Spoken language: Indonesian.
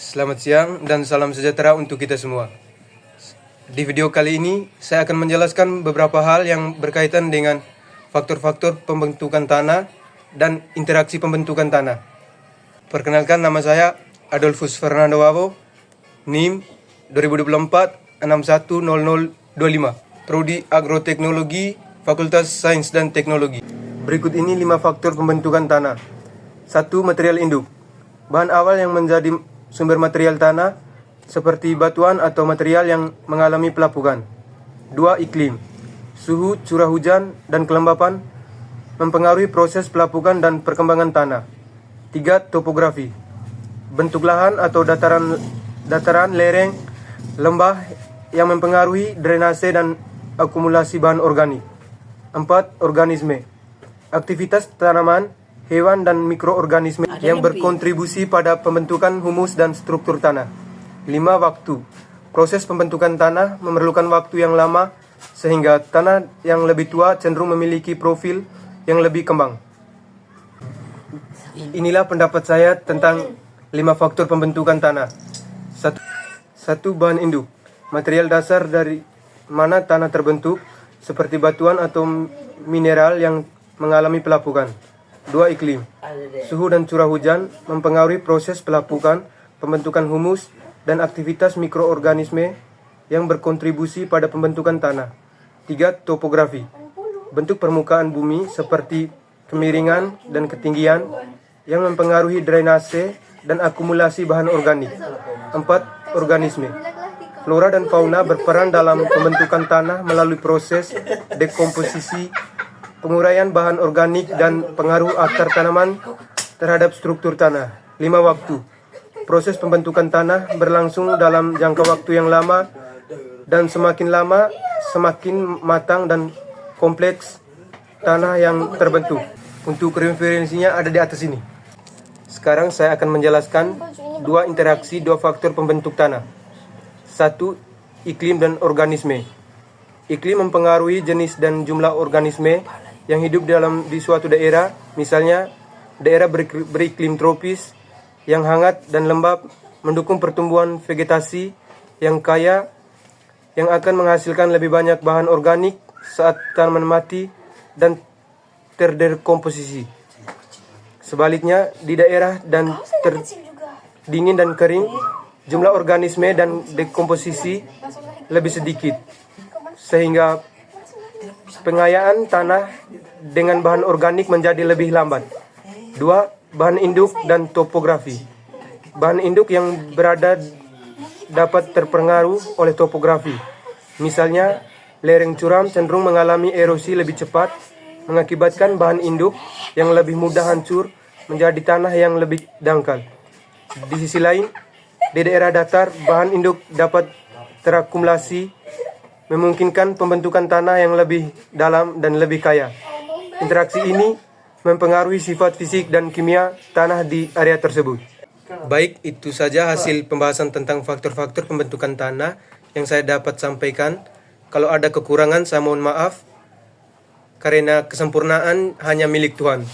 Selamat siang dan salam sejahtera untuk kita semua. Di video kali ini, saya akan menjelaskan beberapa hal yang berkaitan dengan faktor-faktor pembentukan tanah dan interaksi pembentukan tanah. Perkenalkan, nama saya Adolfus Fernando Wabo, NIM 2024 610025, Prodi Agroteknologi, Fakultas Sains dan Teknologi. Berikut ini 5 faktor pembentukan tanah. 1. Material induk. Bahan awal yang menjadi sumber material tanah seperti batuan atau material yang mengalami pelapukan. 2. Iklim. Suhu, curah hujan, dan kelembapan mempengaruhi proses pelapukan dan perkembangan tanah. 3. Topografi. Bentuk lahan atau dataran, lereng, lembah yang mempengaruhi drainase dan akumulasi bahan organik. 4. Organisme. Aktivitas tanaman, hewan, dan mikroorganisme yang berkontribusi pada pembentukan humus dan struktur tanah. 5. Waktu. Proses pembentukan tanah memerlukan waktu yang lama sehingga tanah yang lebih tua cenderung memiliki profil yang lebih kembang. Inilah pendapat saya tentang 5 faktor pembentukan tanah. 1. Bahan induk. Material dasar dari mana tanah terbentuk seperti batuan atau mineral yang mengalami pelapukan. 2. Iklim. Suhu dan curah hujan mempengaruhi proses pelapukan, pembentukan humus, dan aktivitas mikroorganisme yang berkontribusi pada pembentukan tanah. 3. Topografi. Bentuk permukaan bumi seperti kemiringan dan ketinggian yang mempengaruhi drainase dan akumulasi bahan organik. 4. Organisme. Flora dan fauna berperan dalam pembentukan tanah melalui proses dekomposisi, penguraian bahan organik, dan pengaruh akar tanaman terhadap struktur tanah. 5. Waktu. Proses pembentukan tanah berlangsung dalam jangka waktu yang lama dan semakin lama semakin matang dan kompleks tanah yang terbentuk. Untuk referensinya ada di atas ini. Sekarang saya akan menjelaskan 2 interaksi 2 faktor pembentuk tanah. 1. Iklim dan organisme. Iklim mempengaruhi jenis dan jumlah organisme yang hidup di suatu daerah. Misalnya, daerah beriklim tropis yang hangat dan lembab mendukung pertumbuhan vegetasi yang kaya yang akan menghasilkan lebih banyak bahan organik saat tanaman mati dan terdekomposisi. Sebaliknya, di daerah dingin dan kering, jumlah organisme dan dekomposisi lebih sedikit, sehingga pengayaan tanah dengan bahan organik menjadi lebih lambat. 2. Bahan induk dan topografi. Bahan induk yang berada dapat terpengaruh oleh topografi. Misalnya, lereng curam cenderung mengalami erosi lebih cepat, mengakibatkan bahan induk yang lebih mudah hancur menjadi tanah yang lebih dangkal. Di sisi lain, di daerah datar, bahan induk dapat terakumulasi, memungkinkan pembentukan tanah yang lebih dalam dan lebih kaya. Interaksi ini mempengaruhi sifat fisik dan kimia tanah di area tersebut. Baik, itu saja hasil pembahasan tentang faktor-faktor pembentukan tanah yang saya dapat sampaikan. Kalau ada kekurangan, saya mohon maaf, karena kesempurnaan hanya milik Tuhan.